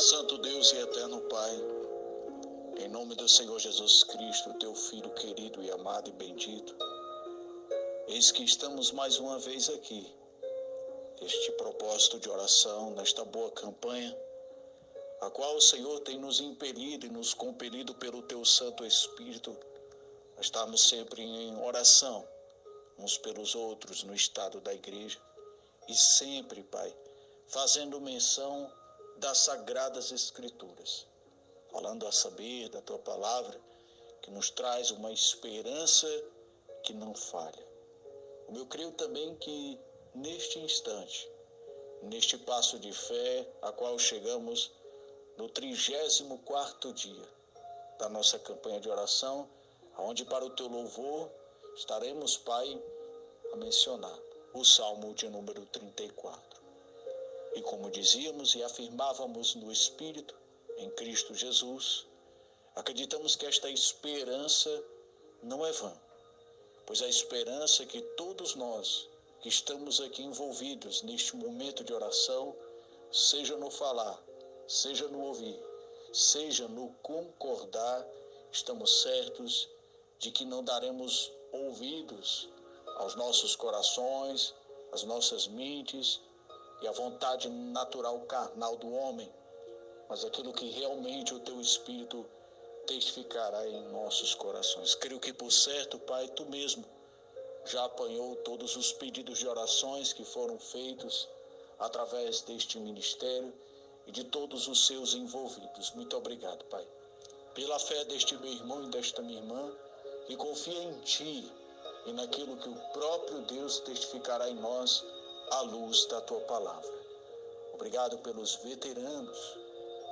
Santo Deus e eterno Pai, em nome do Senhor Jesus Cristo, teu Filho querido e amado e bendito, eis que estamos mais uma vez aqui, neste propósito de oração, nesta boa campanha, a qual o Senhor tem nos impelido e nos compelido pelo teu Santo Espírito a estarmos sempre em oração, uns pelos outros, no estado da igreja, e sempre, Pai, fazendo menção das Sagradas Escrituras, falando a saber da Tua Palavra, que nos traz uma esperança que não falha. Eu creio também que neste instante, neste passo de fé, a qual chegamos no 34º dia da nossa campanha de oração, onde para o Teu louvor estaremos, Pai, a mencionar o Salmo de número 34. E como dizíamos e afirmávamos no Espírito, em Cristo Jesus, acreditamos que esta esperança não é vã, pois a esperança que todos nós que estamos aqui envolvidos neste momento de oração, seja no falar, seja no ouvir, seja no concordar, estamos certos de que não daremos ouvidos aos nossos corações, às nossas mentes, e a vontade natural carnal do homem, mas aquilo que realmente o Teu Espírito testificará em nossos corações. Creio que, por certo, Pai, Tu mesmo já apanhou todos os pedidos de orações que foram feitos através deste ministério e de todos os seus envolvidos. Muito obrigado, Pai, pela fé deste meu irmão e desta minha irmã, que confia em Ti e naquilo que o próprio Deus testificará em nós à luz da Tua Palavra. Obrigado pelos veteranos,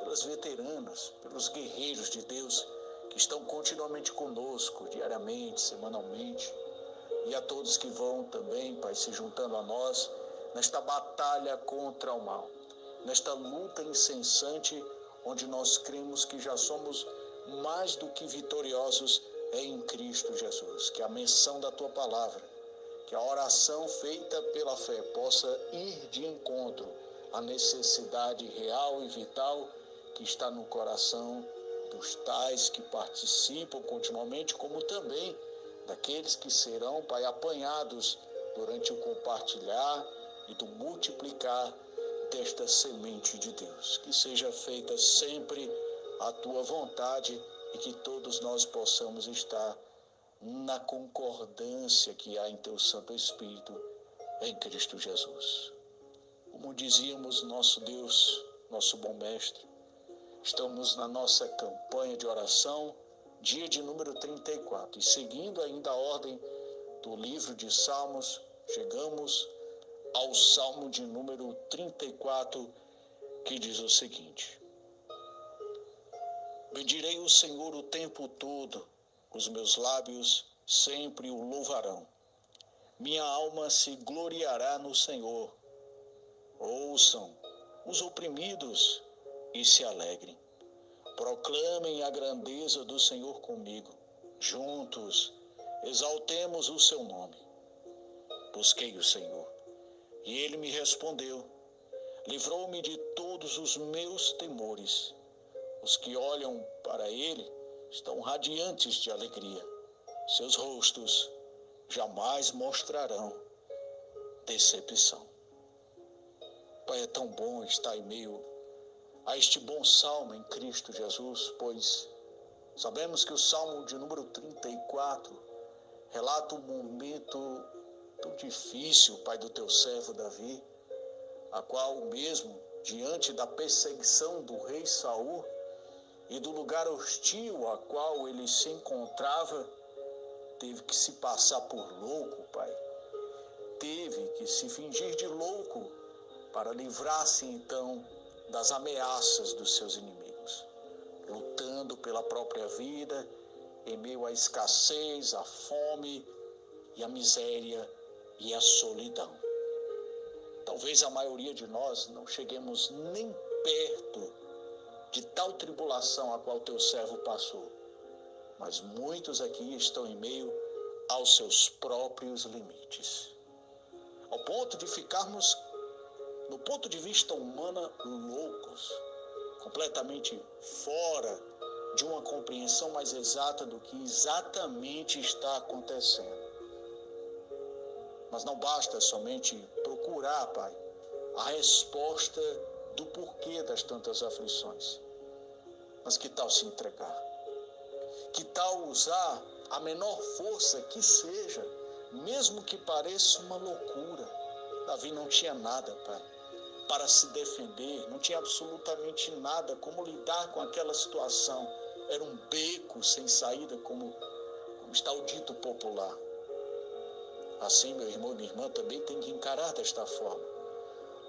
pelas veteranas, pelos guerreiros de Deus que estão continuamente conosco, diariamente, semanalmente, e a todos que vão também, Pai, se juntando a nós nesta batalha contra o mal, nesta luta incessante, onde nós cremos que já somos mais do que vitoriosos em Cristo Jesus. Que a menção da Tua Palavra, que a oração feita pela fé possa ir de encontro à necessidade real e vital que está no coração dos tais que participam continuamente, como também daqueles que serão, Pai, apanhados durante o compartilhar e do multiplicar desta semente de Deus. Que seja feita sempre a Tua vontade e que todos nós possamos estar na concordância que há em Teu Santo Espírito em Cristo Jesus. Como dizíamos, nosso Deus, nosso bom Mestre, estamos na nossa campanha de oração, dia de número 34, e seguindo ainda a ordem do livro de Salmos, chegamos ao Salmo de número 34, que diz o seguinte: bendirei o Senhor o tempo todo, os meus lábios sempre o louvarão. Minha alma se gloriará no Senhor. Ouçam os oprimidos e se alegrem. Proclamem a grandeza do Senhor comigo. Juntos exaltemos o seu nome. Busquei o Senhor, e Ele me respondeu. Livrou-me de todos os meus temores. Os que olham para Ele estão radiantes de alegria. Seus rostos jamais mostrarão decepção. Pai, é tão bom estar em meio a este bom salmo em Cristo Jesus, pois sabemos que o Salmo de número 34 relata um momento tão difícil, Pai, do Teu servo Davi, a qual mesmo, diante da perseguição do rei Saul, e do lugar hostil a qual ele se encontrava, teve que se passar por louco, Pai. Teve que se fingir de louco para livrar-se, então, das ameaças dos seus inimigos, lutando pela própria vida, em meio à escassez, à fome e à miséria e à solidão. Talvez a maioria de nós não cheguemos nem perto de tal tribulação a qual Teu servo passou, mas muitos aqui estão em meio aos seus próprios limites, ao ponto de ficarmos, no ponto de vista humano, loucos, completamente fora de uma compreensão mais exata do que exatamente está acontecendo. Mas não basta somente procurar, Pai, a resposta do porquê das tantas aflições. Mas que tal se entregar? Que tal usar a menor força que seja, mesmo que pareça uma loucura? Davi não tinha nada, Pai, para se defender, não tinha absolutamente nada como lidar com aquela situação. Era um beco sem saída, como está o dito popular. Assim, meu irmão e minha irmã também tem que encarar desta forma,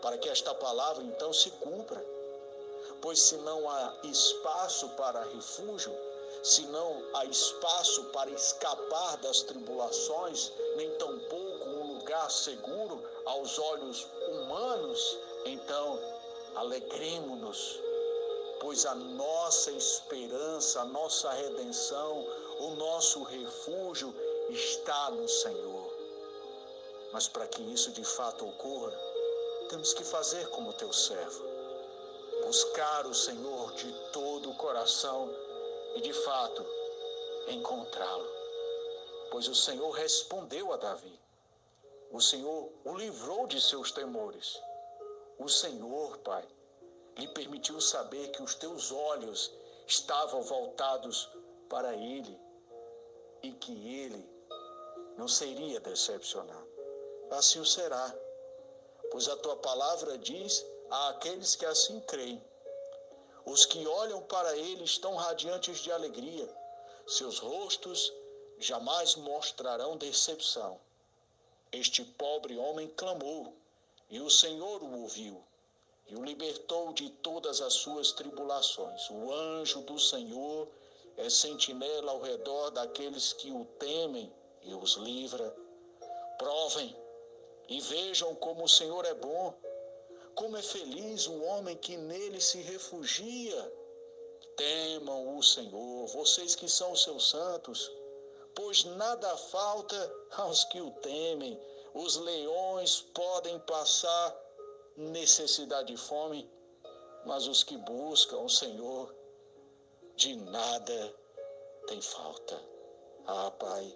para que esta palavra então se cumpra. Pois se não há espaço para refúgio, se não há espaço para escapar das tribulações, nem tampouco um lugar seguro aos olhos humanos, então alegremo-nos, pois a nossa esperança, a nossa redenção, o nosso refúgio está no Senhor. Mas para que isso de fato ocorra, temos que fazer como teu servo, buscar o Senhor de todo o coração e de fato encontrá-lo. Pois o Senhor respondeu a Davi, o Senhor o livrou de seus temores. O Senhor, Pai, lhe permitiu saber que os teus olhos estavam voltados para ele e que ele não seria decepcionado. Assim o será, pois a tua palavra diz a aqueles que assim creem: os que olham para ele estão radiantes de alegria, seus rostos jamais mostrarão decepção. Este pobre homem clamou, e o Senhor o ouviu, e o libertou de todas as suas tribulações. O anjo do Senhor é sentinela ao redor daqueles que o temem e os livra. Provem e vejam como o Senhor é bom, como é feliz o homem que nele se refugia. Temam o Senhor, vocês que são os seus santos, pois nada falta aos que o temem. Os leões podem passar necessidade e fome, mas os que buscam o Senhor de nada tem falta. Ah, Pai,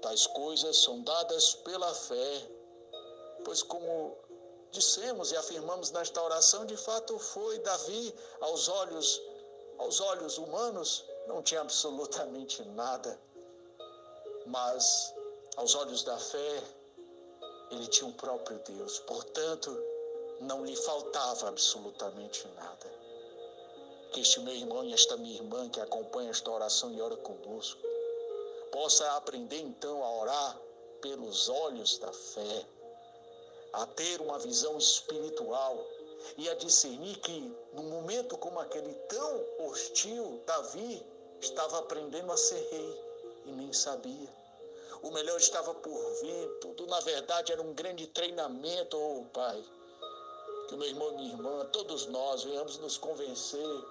tais coisas são dadas pela fé, pois como dissemos e afirmamos nesta oração, de fato foi Davi, aos olhos humanos, não tinha absolutamente nada, mas aos olhos da fé, ele tinha o próprio Deus, portanto, não lhe faltava absolutamente nada. Que este meu irmão e esta minha irmã que acompanha esta oração e ora conosco, possa aprender então a orar pelos olhos da fé, a ter uma visão espiritual e a discernir que num momento como aquele tão hostil, Davi estava aprendendo a ser rei e nem sabia. O melhor estava por vir, tudo na verdade era um grande treinamento. Oh, Pai, que o meu irmão e minha irmã, todos nós venhamos nos convencer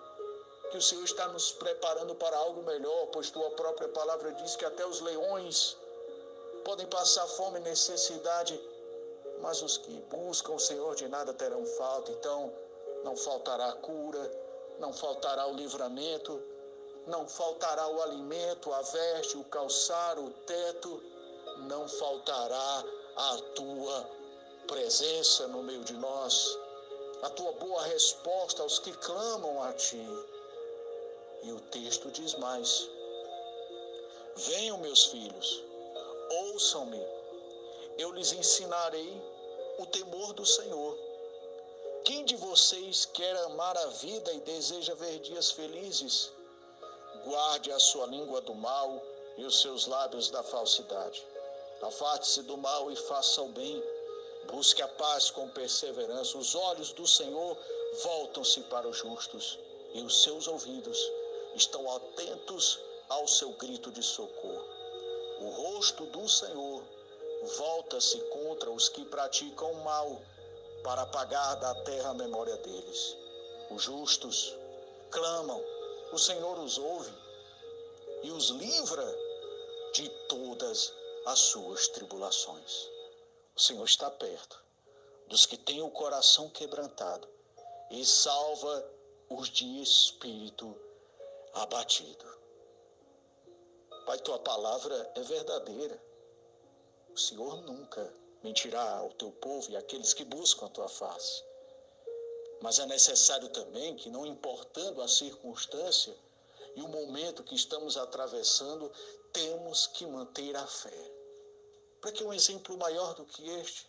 que o Senhor está nos preparando para algo melhor, pois tua própria palavra diz que até os leões podem passar fome e necessidade, mas os que buscam o Senhor de nada terão falta. Então não faltará a cura, não faltará o livramento, não faltará o alimento, a veste, o calçar, o teto, não faltará a tua presença no meio de nós, a tua boa resposta aos que clamam a ti. E o texto diz mais: venham, meus filhos, ouçam-me, eu lhes ensinarei o temor do Senhor. Quem de vocês quer amar a vida e deseja ver dias felizes? Guarde a sua língua do mal e os seus lábios da falsidade. Afaste-se do mal e faça o bem. Busque a paz com perseverança. Os olhos do Senhor voltam-se para os justos e os seus ouvidos estão atentos ao seu grito de socorro. O rosto do Senhor volta-se contra os que praticam o mal, para apagar da terra a memória deles. Os justos clamam, o Senhor os ouve e os livra de todas as suas tribulações. O Senhor está perto dos que têm o coração quebrantado e salva os de espírito abatido. Pai, tua palavra é verdadeira. O Senhor nunca mentirá ao teu povo e àqueles que buscam a tua face. Mas é necessário também que, não importando a circunstância e o momento que estamos atravessando, temos que manter a fé. Para que um exemplo maior do que este?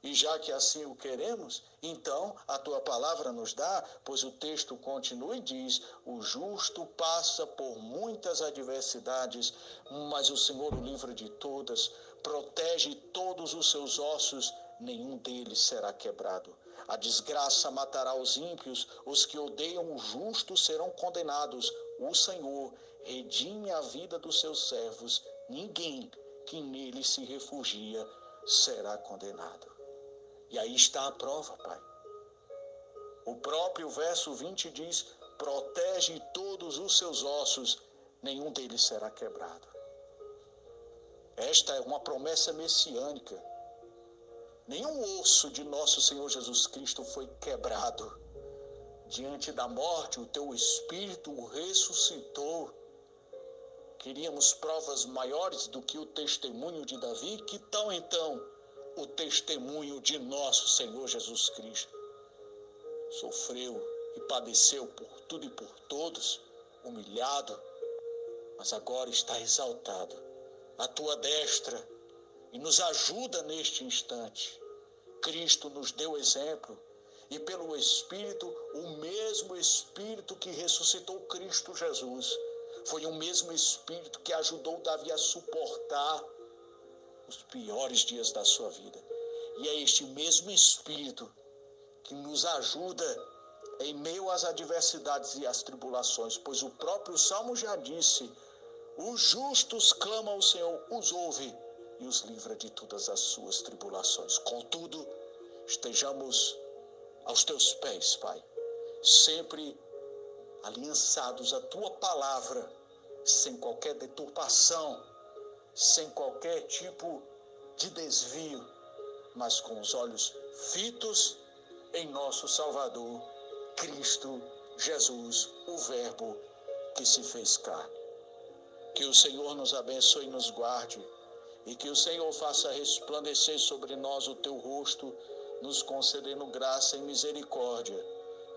E já que assim o queremos, então a tua palavra nos dá, pois o texto continua e diz: o justo passa por muitas adversidades, mas o Senhor o livra de todas, protege todos os seus ossos, nenhum deles será quebrado. A desgraça matará os ímpios, os que odeiam o justo serão condenados. O Senhor redime a vida dos seus servos, ninguém que nele se refugia será condenado. E aí está a prova, Pai. O próprio verso 20 diz: protege todos os seus ossos, nenhum deles será quebrado. Esta é uma promessa messiânica. Nenhum osso de nosso Senhor Jesus Cristo foi quebrado. Diante da morte, o teu Espírito o ressuscitou. Queríamos provas maiores do que o testemunho de Davi? Que tal então o testemunho de nosso Senhor Jesus Cristo? Sofreu e padeceu por tudo e por todos, humilhado, mas agora está exaltado à tua destra e nos ajuda neste instante. Cristo nos deu exemplo e pelo Espírito, o mesmo Espírito que ressuscitou Cristo Jesus, foi o mesmo Espírito que ajudou Davi a suportar os piores dias da sua vida. E é este mesmo Espírito que nos ajuda em meio às adversidades e às tribulações, pois o próprio Salmo já disse: os justos clamam ao Senhor, os ouve e os livra de todas as suas tribulações. Contudo, estejamos aos teus pés, Pai, sempre aliançados à tua palavra, sem qualquer deturpação, sem qualquer tipo de desvio, mas com os olhos fitos em nosso Salvador, Cristo Jesus, o Verbo que se fez carne. Que o Senhor nos abençoe e nos guarde, e que o Senhor faça resplandecer sobre nós o teu rosto, nos concedendo graça e misericórdia.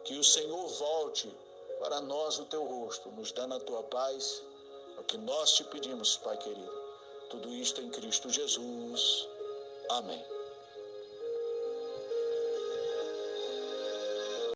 Que o Senhor volte para nós o teu rosto, nos dando a tua paz. É o que nós te pedimos, Pai querido. Tudo isto em Cristo Jesus. Amém.